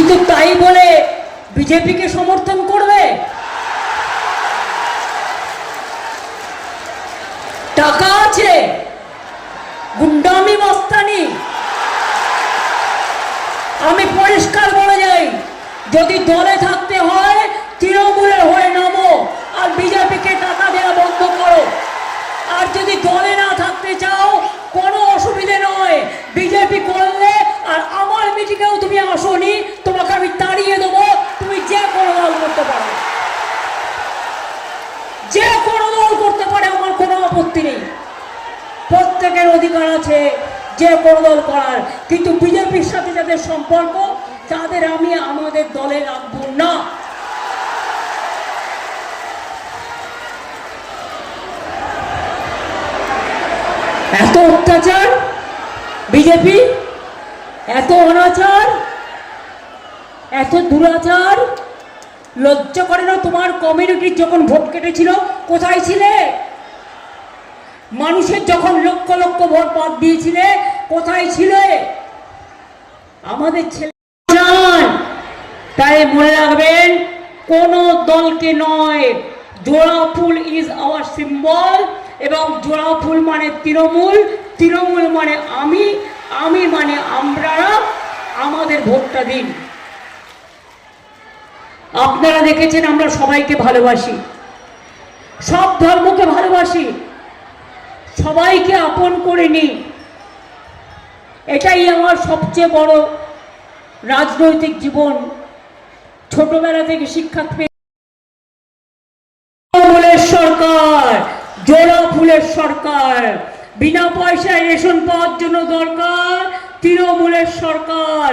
শুধু তাই বলে বিজেপিকে সমর্থন করবে? টাকা আছে, গুন্ডামি মস্তানি। আমি পরিষ্কার বলে যাই, যদি দলে থাকতে হয় তৃণমূলের হয়ে নামো আর বিজেপিকে টাকা দেওয়া বন্ধ করো। আর যদি দলে না থাকতে চাও কোনো অসুবিধে নয়, বিজেপি করলে আর আমার মিটিংয়েও তুমি আসোনি, তোমাকে আমি তাড়িয়ে দেবো। তুমি যে কোনো দল করতে পারো, যে কোনো দল করতে পারে, আমার কোনো আপত্তি নেই। প্রত্যেকের অধিকার আছে যে কোনো দল করার, কিন্তু বিজেপির সাথে যাদের সম্পর্ক তাদের আমি আমাদের দলে রাখবো না। এত অত্যাচার বিজেপি, এত অনাচার, এত দুরাচার, লজ্জা করে না? তোমার কমিউনিটির যখন ভোট কেটেছিল কোথায় ছিলে? মানুষের যখন লক্ষ লক্ষ ভোট বাদ দিয়েছিলে কোথায় ছিলে? আমাদের ছেলে তাই মনে রাখবেন, কোন দলকে নয়, জোড়া ফুল ইজ আওয়ার সিম্বল। এবং জোড়া ফুল মানে তৃণমূল, তৃণমূল মানে আমি, আমি মানে আমরা। আমাদের ভোটটা দিন। আপনারা দেখেছেন আমরা সবাইকে ভালোবাসি, সব ধর্মকে ভালোবাসি, সবাইকে আপন করে নিই। এটাই আমার সবচেয়ে বড় রাজনৈতিক জীবন। ছোটবেলা থেকে শিক্ষা পেয়ে তৃণমূলের সরকার, জোড়া ফুলের সরকার, বিনা পয়সায় রেশন পাওয়ার জন্য দরকার তৃণমূলের সরকার,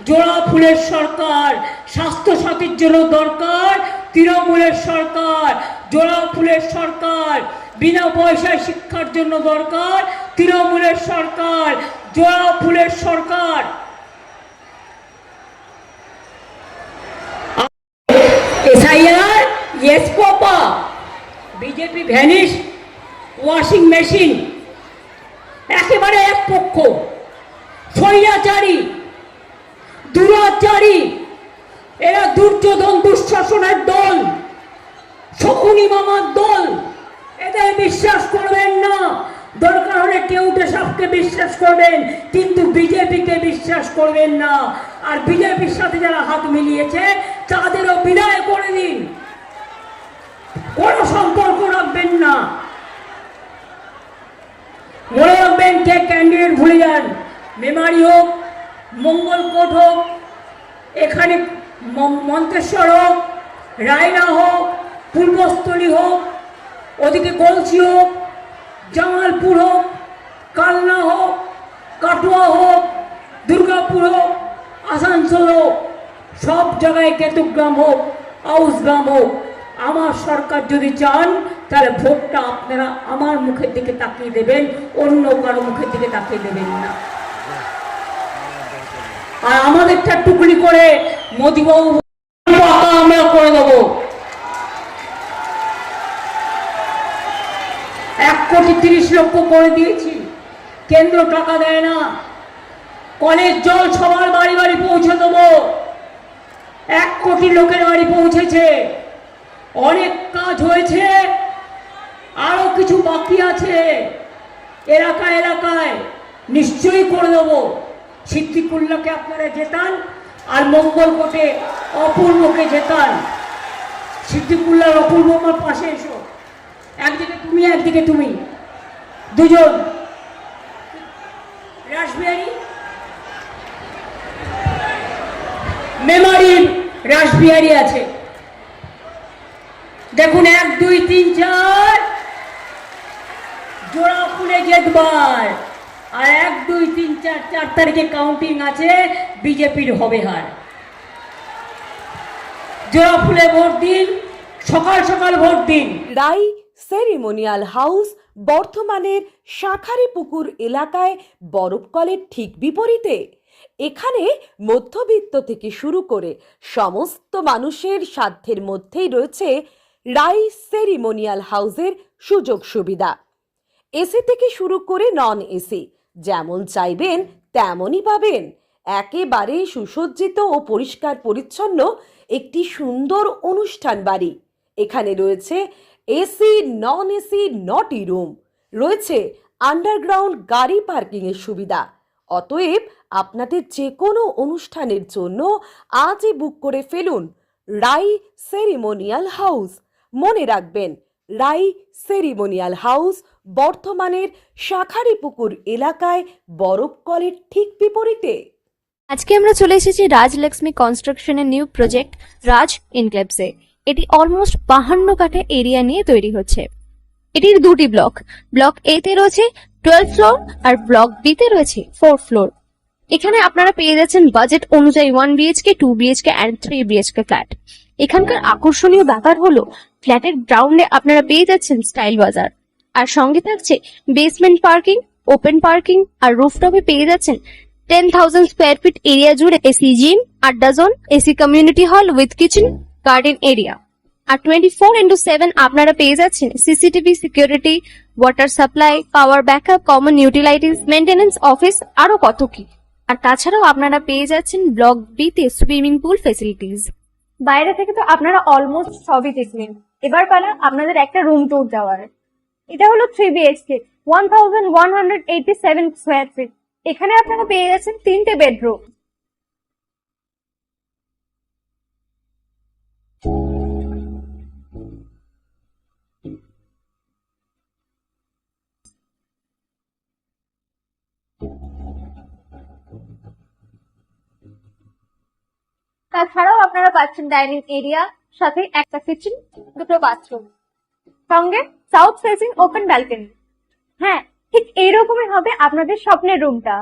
জোড়া ফুলের সরকার, স্বাস্থ্য সাথীর জন্য দরকার তৃণমূলের সরকার, জোড়া ফুলের সরকার, বিনা পয়সায় শিক্ষার জন্য দরকার তৃণমূলের সরকার, জোড়া ফুলের সরকার। SIR yes papa, BJP vanish, washing machine. একেবারে এক পক্ষ, স্বৈরাচারী, দুরাচারী, এরা দুর্যোধন দুঃশাসনের দল, শকুনি মামার দল। এদের বিশ্বাস করবেন না। দরকার হলে কেউটে সাপকে বিশ্বাস করবেন, কিন্তু বিজেপিকে বিশ্বাস করবেন না। আর বিজেপির সাথে যারা হাত মিলিয়েছে তাদেরও বিদায় করে দিন, কোনো সম্পর্ক রাখবেন না। মনে রাখবেন, কে ক্যান্ডিডেট ভুলে যান। মেমারি হোক, মঙ্গলকোট হোক, এখানে মন্তেশ্বর হোক, রায়না হোক, পূর্বস্থলী হোক, ওদিকে গলসি হোক, জামালপুর হোক, কালনা হোক, কাটোয়া হোক, দুর্গাপুর হোক, আসানসোল হোক, সব জায়গায় কেতুগ্রাম হোক, আউসগ্রাম হোক, আমার সরকার যদি চান তাহলে ভোটটা আপনারা আমার মুখের দিকে তাকিয়ে দেবেন, অন্য কারো মুখের দিকে তাকিয়ে দেবেন না। আর আমাদেরটা টুকরি করে মোদিবাবু আমরা করে দেবো। 1,30,00,000 করে দিয়েছি, কেন্দ্র টাকা দেয় না। কলের জল সবার বাড়ি বাড়ি পৌঁছে দেবো। 1 কোটি লোকের বাড়ি পৌঁছেছে। অনেক কাজ হয়েছে, আরো কিছু বাকি আছে। এলাকায় এলাকায় নিশ্চয়ই করে দেবো। সিদ্দিকুল্লাহকে আপনারা জেতান, আর মঙ্গলকোটে অপূর্বকে জেতান। সিদ্দিকুল্লাহ অপূর্ব আমার পাশে এসো, একদিকে তুমি একদিকে তুমি, দুজন। রাসবিহারী, মেমারির রাসবিহারী আছে, দেখুন 1, 2, 3, 4 জোড়া ফুলে জেতবার। আর 1, 2, 3, 4 তারিখে কাউন্টিং আছে, বিজেপির হবে হার। জোড়া ফুলে ভোট দিন, সকাল সকাল ভোট দিন। রাই সেরিমোনিয়াল হাউস বর্ধমানের শাঁখারীপুকুর এলাকায় বরফকলের ঠিক বিপরীতে। এখানে মধ্যবিত্ত থেকে শুরু করে সমস্ত মানুষের সাধ্যের মধ্যেই রয়েছে রাই সেরিমোনিয়াল হাউসের সুযোগ সুবিধা। এসি থেকে শুরু করে নন এসি, যেমন চাইবেন তেমনই পাবেন। একেবারে সুসজ্জিত ও পরিষ্কার পরিচ্ছন্ন একটি সুন্দর অনুষ্ঠান বাড়ি। এখানে রয়েছে এসি, নন এসি, নটি রুম, রয়েছে আন্ডারগ্রাউন্ড গাড়ি পার্কিংয়ের সুবিধা। অতএব আপনাদের যে কোনো অনুষ্ঠানের জন্য আজই বুক করে ফেলুন রাই সেরিমোনিয়াল হাউস। মনে রাখবেন, রাই সেরিমোনিয়াল হাউস বর্ধমানের শাঁখারীপুকুর এলাকায় বরফকলের ঠিক বিপরীতে। আজকে আমরা চলে এসেছি রাজলক্ষ্মী কনস্ট্রাকশনের নিউ প্রজেক্ট রাজ ইনক্লেভসে। এটি অলমোস্ট 52 কাঠা এরিয়া নিয়ে তৈরি হচ্ছে। এটির দুটি ব্লক, ব্লক এ তে রয়েছে 12 ফ্লোর আর ব্লক বি তে রয়েছে 4 ফ্লোর। এখানে আপনারা পেয়ে যাচ্ছেন বাজেট অনুযায়ী 1 BHK, 2 BHK and 3 BHK flat. এখানকার আকর্ষণীয় ব্যাপার হলো ফ্ল্যাটের গ্রাউন্ডে আপনারা পেয়ে যাচ্ছেন স্টাইল বাজার, আর সঙ্গে থাকছে বেসমেন্ট পার্কিং, ওপেন পার্কিং, আর রুফটপে পেয়ে যাচ্ছেন 10,000 স্কোয়ার ফিট এরিয়া জুড়ে এসি জিম, আড্ডা zone, AC community hall with kitchen, garden area. আর 24/7 আপনারা পেয়ে যাচ্ছেন CCTV security, water supply, power backup, common utilities, maintenance office, আরো কত কি। আর তাছাড়াও আপনারা পেয়ে যাচ্ছেন ব্লক বি তে সুইমিং পুল ফেসিলিটিস। বাইরে থেকে তো আপনারা অলমোস্ট সবই দেখলেন, এবার পালা আপনাদের একটা রুম ট্যুর দেওয়ার। এটা হলো 3 বিএইচকে, 1187 স্কোয়ার ফিট। এখানে আপনারা পেয়ে যাচ্ছেন 3টে বেডরুম। তাছাড়াও আপনারা পাচ্ছেন ডাইনিং এরিয়া, সাথে একটা কিচেন, দুটো বাথরুম, সঙ্গে সাউথ ফেসিং ওপেন ব্যালকনি। হ্যাঁ, ঠিক এইরকমই হবে আপনাদের স্বপ্নের রুমটা।